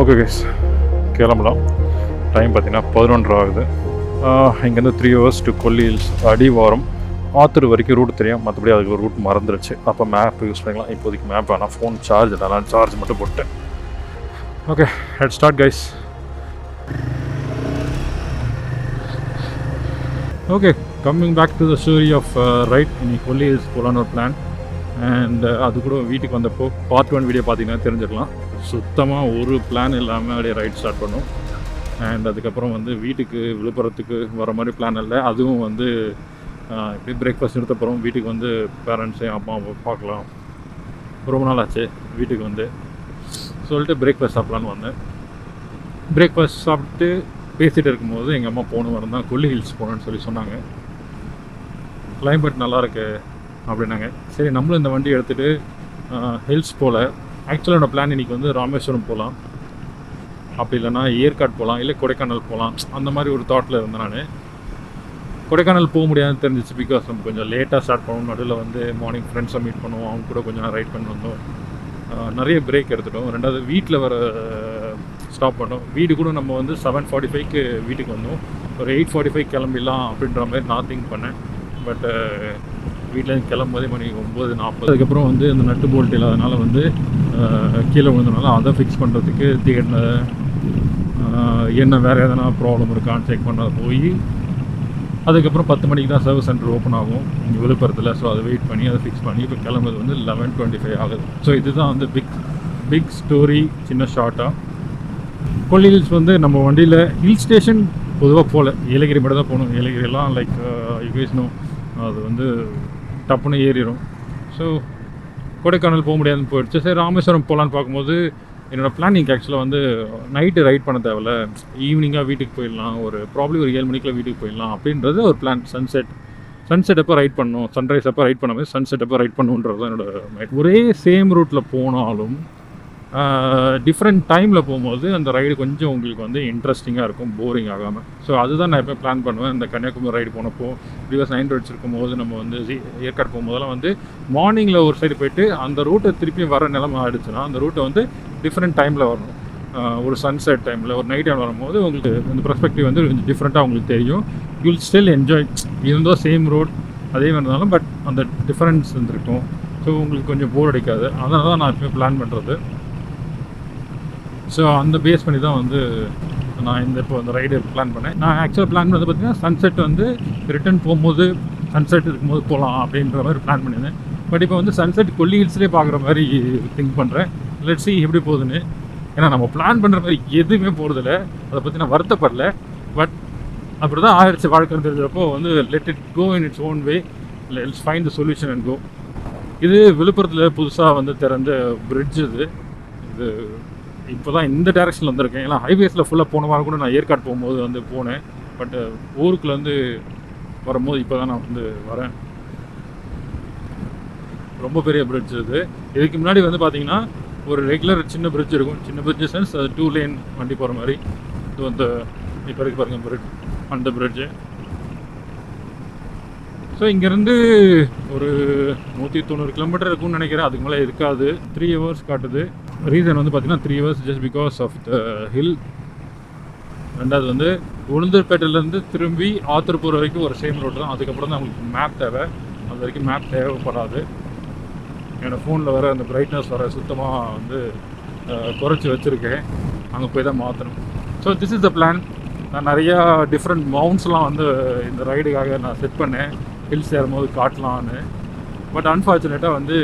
Okay guys, கிளம்பலாம். Time பார்த்தீங்கன்னா 11 ஆகுது. இங்கேருந்து 3 hours டு கொல்லி ஹில்ஸ். அடிவாரம் ஆத்தூர் வரைக்கும் ரூட் தெரியும், மற்றபடி அதுக்கு ஒரு ரூட் மறந்துருச்சு. அப்போ மேப் யூஸ் பண்ணிக்கலாம். இப்போதைக்கு மேப் வேணாம், ஃபோன் சார்ஜ் இல்லை, நான் சார்ஜ் மட்டும் போட்டேன். Okay, let's start guys. Okay, coming back to the story of right. இன்னைக்கு கொல்லி ஹில்ஸ் போகலான்னு ஒரு பிளான். அண்ட் அது கூட வீட்டுக்கு வந்தப்போ பார்ட் 1 வீடியோ பார்த்தீங்கன்னா தெரிஞ்சிடலாம். சுத்தமாக ஒரு பிளான் இல்லாமல் அப்படியே ரைட் ஸ்டார்ட் பண்ணோம். அண்ட் அதுக்கப்புறம் வந்து வீட்டுக்கு விழுப்புரத்துக்கு வர மாதிரி பிளான் இல்லை. அதுவும் வந்து இப்படி பிரேக்ஃபாஸ்ட் எடுத்தப்புறம் வீட்டுக்கு வந்து பேரண்ட்ஸையும் அப்பா அம்மா பார்க்கலாம், ரொம்ப நாள் ஆச்சு வீட்டுக்கு வந்து சொல்லிட்டு பிரேக்ஃபாஸ்ட் சாப்பிட்லான்னு வந்தேன். பிரேக்ஃபாஸ்ட் சாப்பிட்டு பேசிகிட்டு இருக்கும்போது எங்கள் அம்மா போன வாரம் தான் கொல்லி ஹில்ஸ் போகணுன்னு சொல்லி சொன்னாங்க. கிளைமேட் நல்லாயிருக்கு அப்படின்னாங்க. சரி, நம்மளும் இந்த வண்டி எடுத்துகிட்டு ஹில்ஸ் போகல. ஆக்சுவலாக என்னோடய பிளான் இன்றைக்கி வந்து ராமேஸ்வரம் போகலாம், அப்படி இல்லைனா ஏற்காடு போகலாம், இல்லை கொடைக்கானல் போகலாம், அந்த மாதிரி ஒரு தாட்டில் இருந்தேன் நான். கொடைக்கானல் போக முடியாதுன்னு தெரிஞ்சிச்சு. பிகாஸ் நம்ம கொஞ்சம் லேட்டாக ஸ்டார்ட் பண்ணுவோம். நடுவில் வந்து மார்னிங் ஃப்ரெண்ட்ஸை மீட் பண்ணுவோம், அவங்க கூட கொஞ்சம் ரைட் பண்ணி வந்தோம். நிறைய பிரேக் எடுத்துட்டோம். ரெண்டாவது வீட்டில் வர ஸ்டாப் பண்ணோம். வீடு கூட நம்ம வந்து 7:45க்கு வீட்டுக்கு வந்தோம். ஒரு 8:45 கிளம்பிடலாம் அப்படின்ற மாதிரி நான் திங்க் பண்ணேன். பட் வீட்டில் கிளம்பும்போதே மணி 9:40. அதுக்கப்புறம் வந்து இந்த நட்டு போல்ட் இல்லாதனால வந்து கீழே விழுந்தனால அதை ஃபிக்ஸ் பண்ணுறதுக்கு என்ன வேறு எதனா ப்ராப்ளம் இருக்கான்னு செக் பண்ண போய் அதுக்கப்புறம் 10 மணிக்கு தான் சர்வீஸ் சென்டர் ஓப்பன் ஆகும் இங்கே விழுப்புரத்தில். ஸோ அதை வெயிட் பண்ணி அதை ஃபிக்ஸ் பண்ணி இப்போ கிளம்புறது வந்து 11:25 ஆகுது. ஸோ இதுதான் வந்து பிக் ஸ்டோரி, சின்ன ஷார்ட்டாக. கொல்லி ஹில்ஸ் வந்து நம்ம வண்டியில் ஹில் ஸ்டேஷன் பொதுவாக போகல, ஏலகிரி மட்டும் தான் போகணும். ஏலகிரிலாம் லைக் யூகேஸ்னும் அது வந்து டப்புன்னு ஏறிடும். ஸோ கொடைக்கானல் போக முடியாதுன்னு போயிடுச்சு. சரி, ராமேஸ்வரம் போகலான்னு பார்க்கும்போது என்னோடய பிளானிங் ஆக்சுவலாக வந்து நைட்டு ரைட் பண்ண தேவையில்ல, ஈவினிங்காக வீட்டுக்கு போயிடலாம், ப்ராப்ளி ஒரு 7 மணிக்குள்ள வீட்டுக்கு போயிடலாம் அப்படின்றது ஒரு பிளான். சன்செட் அப்போ ரைட் பண்ணணும், சன்ரைஸ் அப்போ ரைட் பண்ணாமல் சன்செட் அப்போ ரைட் பண்ணணுன்றது தான் என்னோடய மைண்ட். ஒரே சேம் ரூட்டில் போனாலும் டிஃப்ரெண்ட் டைமில் போகும்போது அந்த ரைடு கொஞ்சம் உங்களுக்கு வந்து இன்ட்ரெஸ்டிங்காக இருக்கும், போரிங் ஆகாமல். ஸோ அதுதான் நான் எப்போ பிளான் பண்ணுவேன். இந்த கன்னியாகுமரி ரைடு போனப்போ ப்ரீவியஸ் 9 ரோட்ஸ் இருக்கும்போது நம்ம வந்து ஏற்காடு போகும்போதெல்லாம் வந்து மார்னிங்கில் ஒரு சைடு போயிட்டு அந்த ரூட்டை திருப்பி வர நிலமை ஆகிடுச்சுன்னா அந்த ரூட்டை வந்து டிஃப்ரெண்ட் டைமில் வரணும். ஒரு சன்செட் டைமில், ஒரு நைட் டைம் வரும்போது உங்களுக்கு இந்த பெர்ஸ்பெக்டிவ் வந்து கொஞ்சம் டிஃப்ரெண்ட்டாக உங்களுக்கு தெரியும். You will still enjoy. இருந்தால் சேம் ரோட் அதே மாதிரி இருந்தாலும் பட் அந்த டிஃப்ரென்ஸ் வந்துருக்கும். ஸோ உங்களுக்கு கொஞ்சம் போர் அடிக்காது. அதனால தான் நான் எப்போயும் பிளான் பண்ணுறது. ஸோ அந்த பேஸ் பண்ணி தான் வந்து நான் இப்போ அந்த ரைடு பிளான் பண்ணேன். நான் ஆக்சுவலாக பிளான் பண்ணது பார்த்திங்கன்னா சன்செட் வந்து ரிட்டன் போகும்போது சன்செட் இருக்கும்போது போகலாம் அப்படின்ற மாதிரி பிளான் பண்ணியிருந்தேன். பட் இப்போ வந்து சன்செட் கொல்லி ஹில்ஸ்லேயே பார்க்குற மாதிரி திங்க் பண்ணுறேன். லெட்ஸ் see எப்படி போகுதுன்னு. ஏன்னா நம்ம பிளான் பண்ணுற மாதிரி எதுவுமே போகிறதில்ல, அதை பற்றி நான் வருத்தப்படல. பட் அப்படி தான் ஆயிடுச்சு வாழ்க்கைன்னு தெரிஞ்சப்போ வந்து let it go in its own way, let's find the solution and go. இது விழுப்புரத்தில் புதுசாக வந்து திறந்த பிரிட்ஜ். இது இப்போ தான் இந்த டேரெக்ஷனில் வந்திருக்கேன். ஏன்னா ஹைவேஸில் ஃபுல்லாக போன வாரம் கூட நான் ஏற்காடு போகும்போது வந்து போனேன். பட் ஊருக்குள்ள வந்து வரும்போது இப்போ தான் நான் வந்து வரேன். ரொம்ப பெரிய பிரிட்ஜ் இது. இதுக்கு முன்னாடி வந்து பார்த்தீங்கன்னா ஒரு ரெகுலர் சின்ன பிரிட்ஜ் இருக்கும். சின்ன பிரிட்ஜ் சென்ஸ் அது 2 லேன் வண்டி போகிற மாதிரி. இது வந்து இப்போ இருக்கு பாருங்கள் பிரிட்ஜ், அந்த பிரிட்ஜு. ஸோ இங்கேருந்து ஒரு 190 கிலோமீட்டர் இருக்கும்னு நினைக்கிறேன். அதுக்கு மேலே இருக்காது. 3 hours காட்டுது. ரீசன் வந்து பார்த்தீங்கன்னா 3 hours just because of the hill. ரெண்டாவது வந்து உளுந்தூர்பேட்டையிலேருந்து திரும்பி ஆத்தூர் போகிற வரைக்கும் ஒரு சேம் ரோடு தான். அதுக்கப்புறம் தான் உங்களுக்கு மேப் தேவை. அது வரைக்கும் மேப் தேவைப்படாது. என்னோடய ஃபோனில் வர அந்த பிரைட்னஸ் வர சுத்தமாக வந்து குறைச்சி வச்சுருக்கேன். அங்கே போய் தான் மாற்றணும். So this is the plan. நான் நிறையா டிஃப்ரெண்ட் மவுண்ட்ஸ்லாம் வந்து இந்த ரைடுக்காக நான் செட் பண்ணேன், ஹில்ஸ் ஏறும்போது காட்டலான்னு. பட் அன்ஃபார்ச்சுனேட்டாக வந்து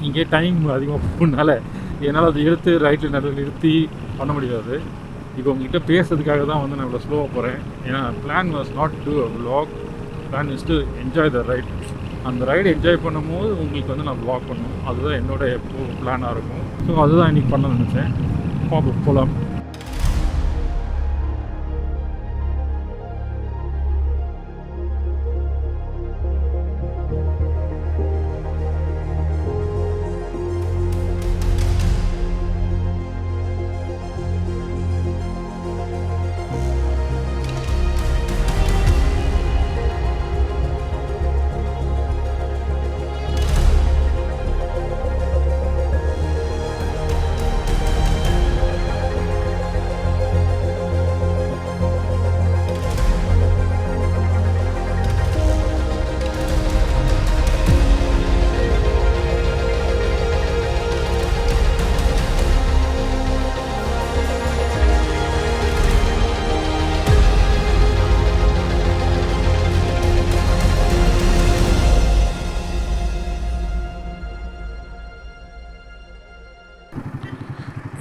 இங்கே டைம் அதிகமாக போகணுனால என்னால் அதை எடுத்து ரைட்டில் நடுவில் நிறுத்தி பண்ண முடியாது. இப்போ உங்கள்கிட்ட பேசுறதுக்காக தான் வந்து நான் இவ்வளோ ஸ்லோவாக போகிறேன். ஏன்னா plan was not to vlog, plan is to enjoy the right. அந்த ரைடு என்ஜாய் பண்ணும்போது உங்களுக்கு வந்து நான் vlog பண்ணணும். அதுதான் என்னோடய பிளானாக இருக்கும். ஸோ அதுதான் இன்றைக்கி பண்ண நினச்சேன். போகலாம்.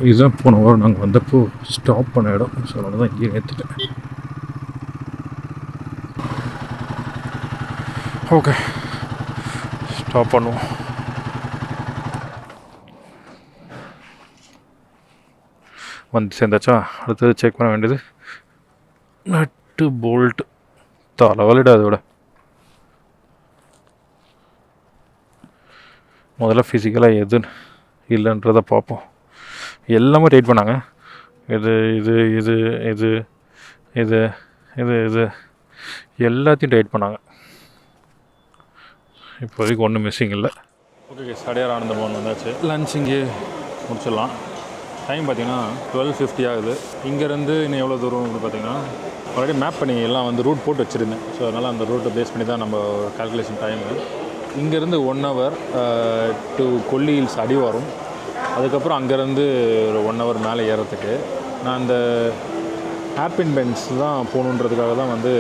இதுதான் போன வாரம் நாங்கள் வந்தப்போ ஸ்டாப் பண்ண இடம். ஸோ அதனால தான் இங்கே ஏற்றிட்டேன். ஓகே, ஸ்டாப் பண்ணுவோம். வந்து சேர்ந்தாச்சா? அடுத்தது செக் பண்ண வேண்டியது நட்டு போல்ட். தலைவலிடா அதோட. முதல்ல ஃபிசிக்கலாக எது இல்லைன்றதை பார்ப்போம். எல்லாமே டைட் பண்ணாங்க. இது இது இது இது இது இது இது எல்லாத்தையும் டைட் பண்ணாங்க. இப்போதைக்கு ஒன்றும் மிஸ்ஸிங் இல்லை. ஓகே, அடையார் ஆனந்த பவன் வந்தாச்சு. லன்ச் இங்கே முடிச்சிடலாம். டைம் பார்த்திங்கன்னா 12:50 ஆகுது. இங்கேருந்து இன்னும் எவ்வளோ தூரம் வந்து பார்த்திங்கன்னா ஆல்ரெடி மேப் பண்ணி எல்லாம் வந்து ரூட் போட்டு வச்சுருந்தேன். ஸோ அதனால் அந்த ரூட்டை பேஸ் பண்ணி தான் நம்ம கால்குலேஷன் டைமு. இங்கேருந்து 1 hour டு கொல்லி ஹில்ஸ் அடிவாரம். அதுக்கப்புறம் அங்கேருந்து ஒரு 1 hour மேலே ஏறத்துக்கு. நான் அந்த ஹேர்பின் பென்ஸ் தான் போகணுன்றதுக்காக தான் வந்து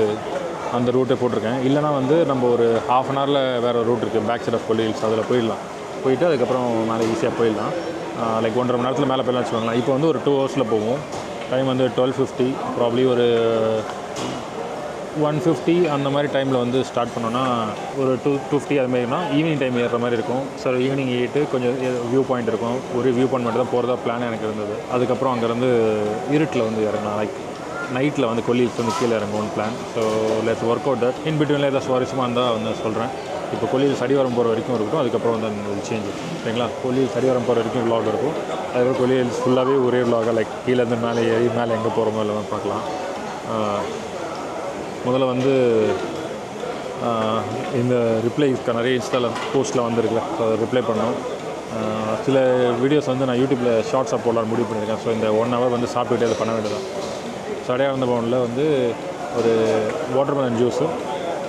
அந்த ரூட்டை போட்டிருக்கேன். இல்லைனா வந்து நம்ம ஒரு ½ an hourல வேறு ரூட் இருக்குது, back side of Kolli Hills. அதில் போயிட்டு அதுக்கப்புறம் மேலே ஈஸியாக போயிடலாம். லைக் 1.5 மணி நேரத்தில் மேலே போயிடலாம் வச்சுக்கோங்களேன். இப்போ வந்து ஒரு 2 hours போகும். டைம் வந்து 12:50. ப்ராப்ளி ஒரு 1:50 அந்த மாதிரி டைமில் வந்து ஸ்டார்ட் பண்ணோன்னா ஒரு 2:50 அது மாதிரினா ஈவினிங் டைம் ஏறுற மாதிரி இருக்கும். ஸோ ஈவினிங் 8 கொஞ்சம் வியூ பாயிண்ட் இருக்கும். ஒரு வியூ பாயிண்ட் மட்டும் தான் போகிறதா பிளான் எனக்கு இருந்தது. அதுக்கப்புறம் அங்கேருந்து இருட்டில் வந்து இறங்கலாம். லைக் நைட்டில் வந்து கொல்லி ஹில்ஸ் வந்து கீழே இறங்குவோம் plan. So let's work out that. In பிட்வீனில் ஏதாவது சுவாரஸ்யமாக இருந்தால் வந்து சொல்கிறேன். இப்போ கொல்லி ஹில்ஸ் அடிவாரம் போகிற வரைக்கும் இருக்கும். அதுக்கப்புறம் வந்து அந்த சேஞ்ச் சரிங்களா. கொல்லி ஹில்ஸ் அடிவாரம் போகிற வரைக்கும் விலாக் இருக்கும். அதுக்கப்புறம் கொல்லி ஹில்ஸ் ஃபுல்லாகவே ஒரே விலாக லைக் கீழேருந்து மேலே ஏறி மேலே எங்கே போகிறோமோ எல்லாமே பார்க்கலாம். முதல்ல வந்து இந்த ரிப்ளைஸ்க்கு நிறைய இன்ஸ்டாவில் போஸ்ட்டில் வந்துருக்குல்ல, ஸோ அதை ரிப்ளை பண்ணோம். சில வீடியோஸ் வந்து நான் யூடியூப்பில் ஷார்ட்ஸாக போடலான்னு முடிவு பண்ணியிருக்கேன். ஸோ இந்த 1 hour வந்து சாப்பிட்டுக்கிட்டே அதை பண்ண வேண்டியதான். அடையார் பவனில் வந்து ஒரு வாட்டர்மெலன் ஜூஸு,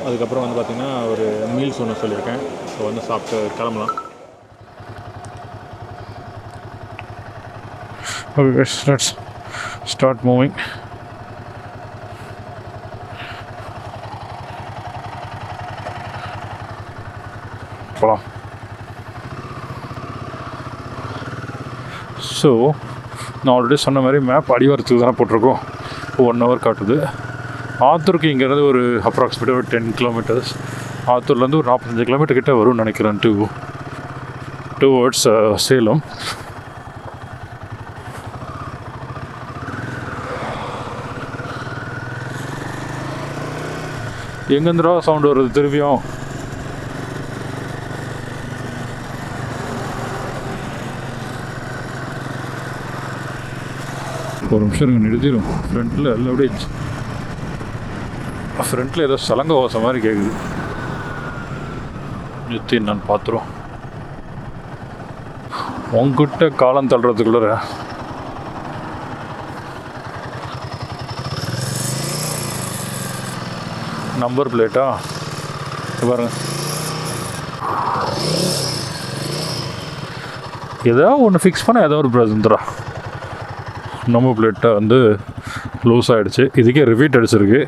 அதுக்கப்புறம் வந்து பார்த்திங்கன்னா ஒரு மீல்ஸ் ஒன்று சொல்லியிருக்கேன். ஸோ வந்து சாப்பிட்டு கிளம்பலாம். Okay, let's start moving. போகலாம். ஸோ நான் ஆல்ரெடி சொன்ன மாதிரி மேப் அடிவாரத்துக்கு தானே போட்டிருக்கோம். 1 hour காட்டுது. ஆத்தூருக்கு இங்கேருந்து ஒரு அப்ராக்சிமேட்டாக ஒரு 10 kilometers. ஆத்தூர்லேருந்து ஒரு 45 kilometer கிட்டே வரும்னு நினைக்கிறேன் டுவர்ட்ஸ் சேலம். எங்கேருந்துடா சவுண்டு வருது திரும்பியும்? ஒரு நிமிஷம் இங்கே நிறுத்திடும். ஃப்ரண்ட்டில் எல்லாம் அப்படியே ஃப்ரண்ட்டில் ஏதோ சலங்க ஓசை மாதிரி கேட்குது. நிறுத்தி நான் பார்த்துருவோம். உங்ககிட்ட காலம் தள்ளுறதுக்குள்ள நம்பர் பிளேட்டா பாருங்க. ஏதோ ஒன்று ஃபிக்ஸ் பண்ண ஏதோ ஒரு பிரச்சனை. நம்பர் பிளேட்டை வந்து லூஸ் ஆகிடுச்சு. இதுக்கே ரிப்பீட் அடிச்சிருக்கு.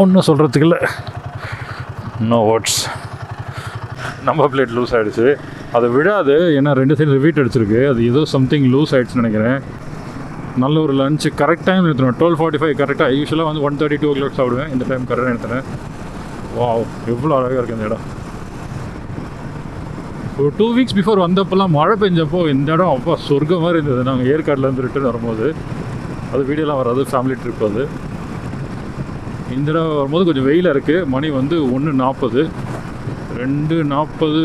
ஒன்றும் சொல்கிறதுக்கு இல்லை. No words. Number plate loose ஆகிடுச்சு. அதை விடாது. ஏன்னா 2 சைடு ரிப்பீட் அடிச்சிருக்கு. அது ஏதோ சம்திங் லூஸ் ஆகிடுச்சுன்னு நினைக்கிறேன். நல்ல ஒரு லஞ்சு கரெக்ட் டைம் எடுத்துருவேன். 12:45 கரெக்டாக. யூஸ்வலாக வந்து 1:30 2 o'clock சாப்பிடுவேன். இந்த டைம் கரெக்டாக எடுத்துறேன். வாவ், எவ்வளோ அழகாக இருக்குது இந்த இடம். ஒரு 2 weeks பிஃபோர் வந்தப்போலாம் மழை பெஞ்சப்போ இந்த இடம் அப்போ சொர்க்கம் மாதிரி இருந்தது. நாங்கள் ஏற்காட்டிலேருந்து ரிட்டர்ன் வரும்போது அது வீடியோலாம் வராது, ஃபேமிலி ட்ரிப் அது. இந்த இடம் வரும்போது கொஞ்சம் வெயிலாக இருக்குது. மணி வந்து 1:40 2:40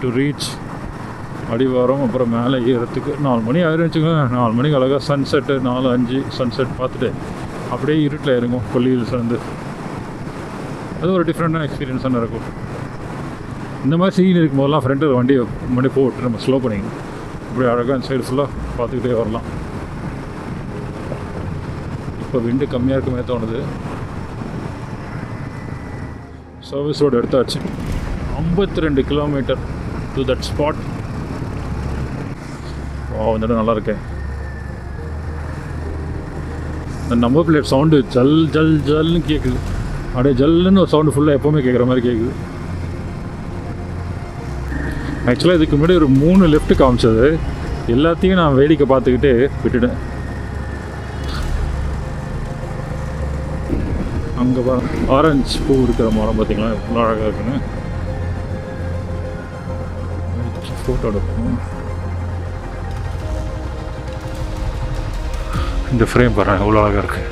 டு ரீச் அடிவாரம். அப்புறம் மேலே ஏறத்துக்கு 4 மணி ஆயிரம் வச்சுக்கோங்க. 4 மணிக்கு அழகாக சன்செட்டு 4-5 சன்செட் பார்த்துட்டு அப்படியே இருட்டில் இறங்கும் கொல்லி ஹில்ஸ் வந்து. அது ஒரு டிஃப்ரெண்ட்டான எக்ஸ்பீரியன்ஸான இருக்கும். இந்த மாதிரி சீன் இருக்கும் போதெல்லாம் ஃப்ரெண்டில் வண்டி போட்டு நம்ம ஸ்லோ பண்ணிக்கணும். இப்படி அழகாக அந்த சைடு ஃபுல்லாக பார்த்துக்கிட்டே வரலாம். இப்போ விண்டு கம்மியாக இருக்குமே தோணுது. சர்வீஸ் ரோடு எடுத்தாச்சு. 52 kilometer டு தட் ஸ்பாட். இந்த இடம் நல்லா இருக்கேன். இந்த நம்பர் பிளேட் சவுண்டு ஜல் ஜல் ஜல்னு கேட்குது. அப்படியே ஜல்லுன்னு ஒரு சவுண்டு ஃபுல்லாக எப்போவுமே கேட்குற மாதிரி கேட்குது. ஆக்சுவலாக இதுக்கு முன்னாடி ஒரு 3 லெஃப்ட் காமிச்சது, எல்லாத்தையும் நான் வேடிக்கை பார்த்துக்கிட்டு விட்டுட்டேன். அங்கே ஆரஞ்சு பூ இருக்கிற மரம் பார்த்தீங்களா எவ்வளோ அழகாக இருக்குன்னு. ஃபோட்டோ எடுப்போம். இந்த ஃப்ரேம் பாருங்கள் எவ்வளோ அழகாக இருக்குது.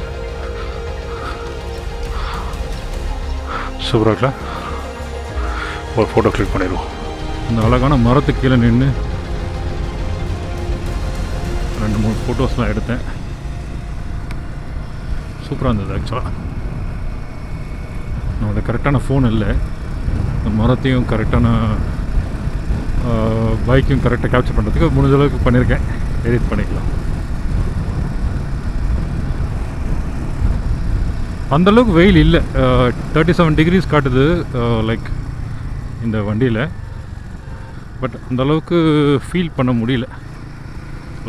சூப்பராக இருக்குல்ல? ஒரு ஃபோட்டோ கிளிக் பண்ணிடுவோம். இந்த அழகான மரத்துக்கு கீழே நின்று 2-3 ஃபோட்டோஸ்லாம் எடுத்தேன். சூப்பராக இருந்தது. ஆக்சுவலாக நம்மளோட கரெக்டான ஃபோன் இல்லை, இந்த மரத்தையும் கரெக்டான பைக்கையும் கரெக்டாக கேப்சர் பண்ணுறதுக்கு முடிஞ்ச அளவுக்கு பண்ணியிருக்கேன். எடிட் பண்ணிக்கலாம். அந்தளவுக்கு வெயில் இல்லை, 37 டிகிரிஸ் காட்டுது லைக் இந்த வண்டியில். பட் அந்தளவுக்கு ஃபீல் பண்ண முடியல.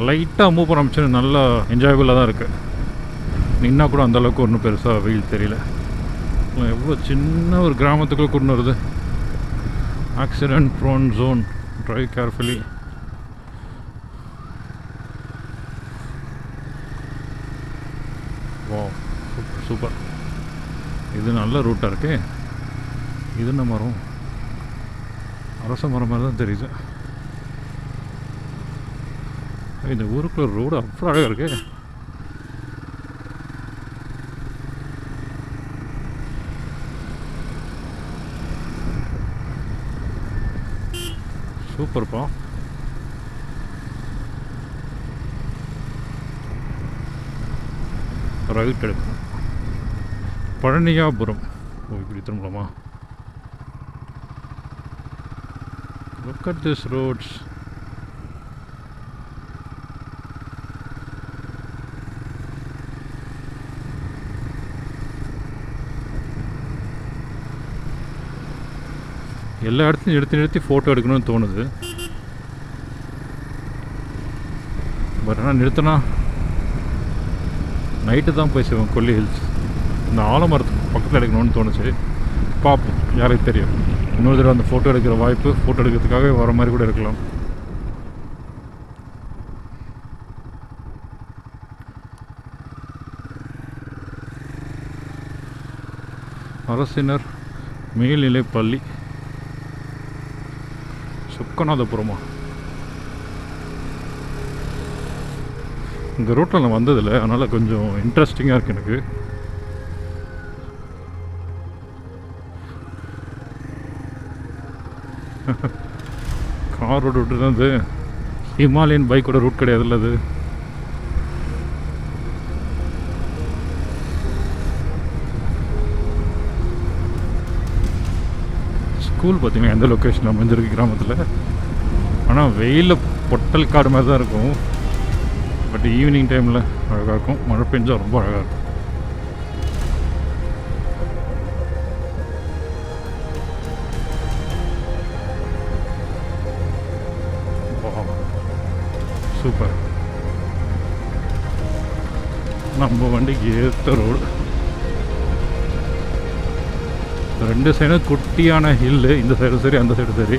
லைட்டாக மூவ் பண்ண ஆரம்பிச்சு நல்லா என்ஜாயபுளாக தான் இருக்குது. நின்னா கூட அந்தளவுக்கு ஒன்றும் பெருசாக வெயில் தெரியல. எவ்வளோ சின்ன ஒரு கிராமத்துக்குள்ளே கொண்டு வருது. Accident prone zone, drive carefully. வா, சூப்பர் சூப்பர். இது நல்ல ரூட்டாக இருக்கு. இது என்ன மரம்? அரச மரம் மாதிரி தான் தெரியுது. இந்த ஊருக்குள்ள ரோடு அவ்வளோ அழகாக இருக்கு. சூப்பர்ப்பா. ரைட் எடுக்கணும். பழனியாபுரம். ஓ, இப்படி திரும்பலாமா? Look at this roads. எல்லா இடத்தையும் நிறுத்தி ஃபோட்டோ எடுக்கணும்னு தோணுது. பட் ஆனால் நிறுத்தினா நைட்டு தான் போய் செய்வோம். கொல்லி ஹில்ஸ் இந்த ஆலமரத்துக்கு பக்கத்தில் எடுக்கணும்னு தோணுச்சு. பார்ப்போம், யாருக்கு தெரியும். இன்னொரு தடவை அந்த ஃபோட்டோ எடுக்கிற வாய்ப்பு, ஃபோட்டோ எடுக்கிறதுக்காகவே வர மாதிரி கூட இருக்கலாம். அரசினர் மேல்நிலை பள்ளி, சுக்கநாதபுரமா? இந்த ரூட்டில் நான் வந்ததில்லை, அதனால் கொஞ்சம் இன்ட்ரெஸ்டிங்காக இருக்குது எனக்கு. கார் ரோடு விட்டு தான் இது. ஹிமாலயன் பைக்கோட ரூட் கிடையாதுல்ல அது. ஸ்கூல் பார்த்தீங்கன்னா எந்த லொக்கேஷனில் அமைஞ்சிருக்கு கிராமத்தில். ஆனால் வெயிலில் பொட்டல் காடு மாதிரி தான் இருக்கும். பட் ஈவினிங் டைமில் அழகாக இருக்கும். மழை பெஞ்சால் ரொம்ப அழகாக இருக்கும். சூப்பர். நம்ம வண்டிக்கு ஏற்ற ரோடு. 2 சைடும் குட்டியான ஹில்லு. இந்த சைடு சரி, அந்த சைடு சரி.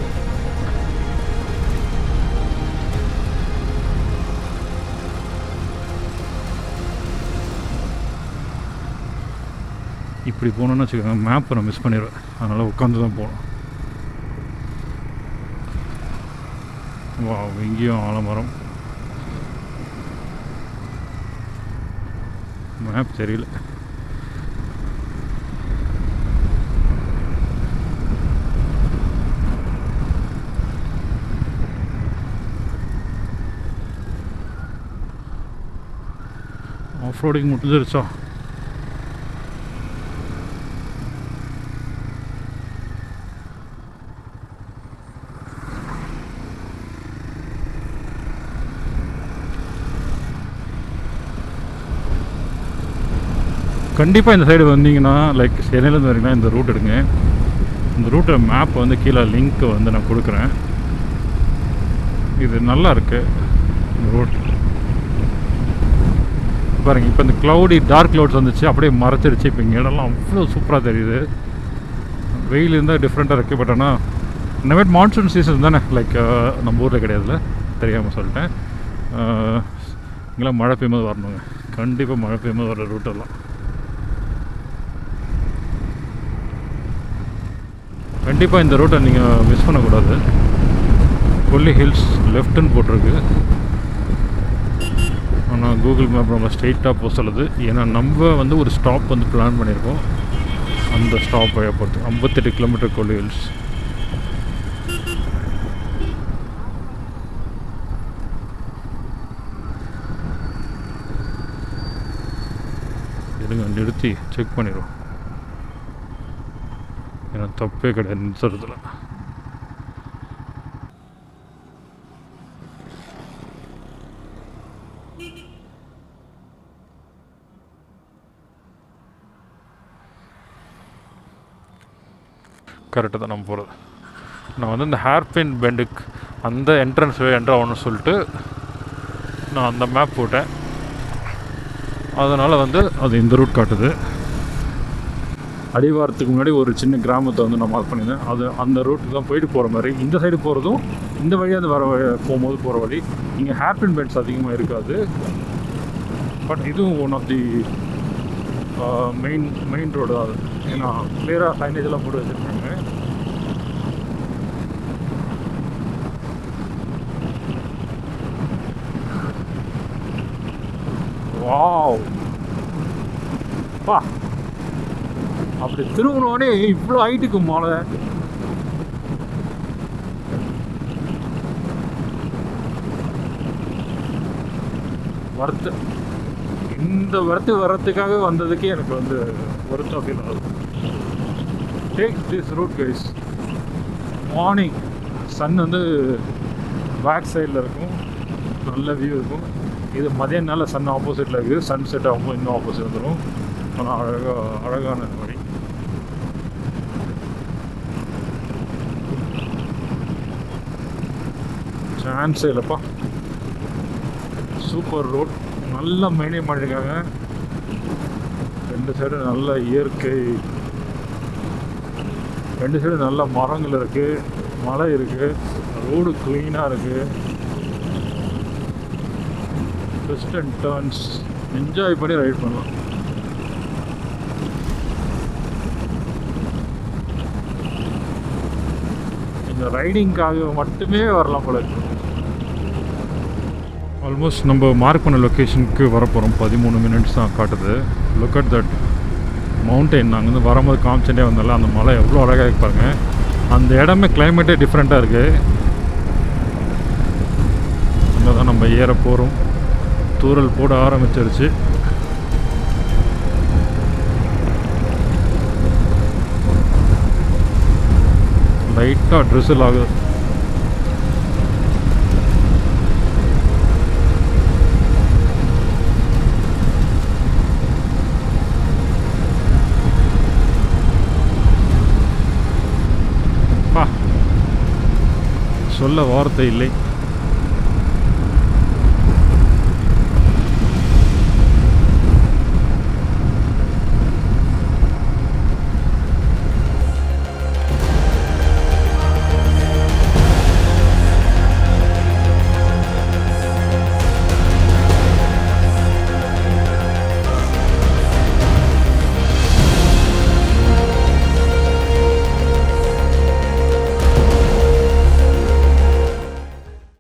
இப்படி போகணுன்னு வச்சுக்கோங்க, மேப்பை நான் மிஸ் பண்ணிடுவேன். அதனால் உட்காந்து தான் போகணும். வா, இங்கேயும் ஆலமரம். மேப் தெரியல. ஆஃப் ரோடிங் முடிஞ்சிருச்சா? கண்டிப்பாக இந்த சைடு வந்தீங்கன்னா, லைக் சென்னையிலேருந்து வரீங்கன்னா இந்த ரூட் எடுங்க. இந்த ரூட்டை மேப் வந்து கீழே லிங்க் வந்து நான் கொடுக்குறேன். இது நல்லா இருக்குது இந்த ரூட். பாருங்கள், இப்போ இந்த க்ளவுடி டார்க் க்ளவுட்ஸ் வந்துச்சு, அப்படியே மறைச்சிருச்சு. இப்போ இங்கே இடம்லாம் அவ்வளோ சூப்பராக தெரியுது. வெயில் இருந்தால் டிஃப்ரெண்ட்டாக இருக்குது. பட் ஆனால் இந்தமாதிரி மான்சூன் சீசன் தானே, லைக் நம்ம ஊரில் கிடையாதுல, தெரியாமல் சொல்லிட்டேன். இங்கெல்லாம் மழை பெய்யும்போது வரணுங்க, கண்டிப்பாக மழை பெய்யும்போது வர ரூட்டெல்லாம் கண்டிப்பாக இந்த ரூட்டை நீங்கள் மிஸ் பண்ணக்கூடாது. கொல்லி ஹில்ஸ் லெஃப்ட்டுன்னு போட்டிருக்கு, ஆனால் கூகுள் மேப் நம்ம ஸ்ட்ரெயிட்டாக போக சொல்லுது. ஏன்னா நம்ம வந்து ஒரு ஸ்டாப் வந்து பிளான் பண்ணியிருக்கோம், அந்த ஸ்டாப் வழியாக போகிறது 58 கிலோமீட்டர் கொல்லி ஹில்ஸ். இருங்க நிறுத்தி செக் பண்ணிடுவோம், ஏன்னா தப்பே கிடையாது நிறுத்துறதுல. கரெக்டாக தான் நம்ம போகிறது. நான் வந்து இந்த ஹேர்பின் பெண்டுக்கு அந்த என்ட்ரன்ஸ் வே என்ட்ரு ஆகணும்னு சொல்லிட்டு நான் அந்த மேப் போட்டேன், அதனால் வந்து அது இந்த ரூட் காட்டுது. அடிவாரத்துக்கு முன்னாடி ஒரு சின்ன கிராமத்தை வந்து நான் மார்க் பண்ணியிருந்தேன், அது அந்த ரூட்டுக்கு தான் போயிட்டு போகிற மாதிரி. இந்த சைடு போகிறதும் இந்த வழியாக வர போகும்போது போகிற வழி. இங்கே ஹேர்பின் பெண்ட்ஸ் அதிகமாக இருக்காது, பட் இதுவும் one of the main road தான் அது. ஏன்னா கிளியராக சைனேஜெல்லாம் போட்டு வச்சுருக்காங்க. வாவ் பா, அப்படி திரும்பினோடனே இவ்வளோ ஹைட்டுக்கு மலை. இந்த வர்றதுக்காக வந்ததுக்கு எனக்கு வந்து வருத்தம் ஃபீல் ஆகுது. Take this route guys. Morning sun வந்து பேக் சைடில் இருக்கும், நல்ல வியூ இருக்கும். இது மதியம் நாளில் சன் ஆப்போசிட்டில் இருக்குது, சன் செட் ஆகும்போது இன்னும் ஆப்போசிட் வந்துடும். ஆனால் அழகான வழி. சான்ஸே இல்லைப்பா, சூப்பர் ரோட், நல்லா மெயின்டைன் பண்ணியிருக்காங்க. 2 சைடு நல்ல இயற்கை, 2 சைடு நல்ல மரங்கள் இருக்குது, மலை இருக்குது, ரோடு க்ளீனாக இருக்குது. ட்விஸ்ட் அண்ட் டர்ன்ஸ் என்ஜாய் பண்ணி ரைட் பண்ணலாம். இந்த ரைடிங்காக மட்டுமே வரலாம் போல இருக்கு. ஆல்மோஸ்ட் நம்ம மார்க் பண்ண லொக்கேஷனுக்கு வரப்போகிறோம். 13 மினிட்ஸ் தான் காட்டுது. Look at that mountain. நாங்கள் வந்து வரும்போது காமிச்சுட்டே வந்தால அந்த மலை எவ்வளோ அழகாக இருப்பாங்க. அந்த இடமே கிளைமேட்டே டிஃப்ரெண்ட்டாக இருக்குது. அங்கே தான் நம்ம ஏற போகிறோம். தூரல் போட ஆரம்பிச்சிருச்சு. லைட்டாக ட்ரிசில் ஆகுது. சொல்ல வார்த்தை இல்லை.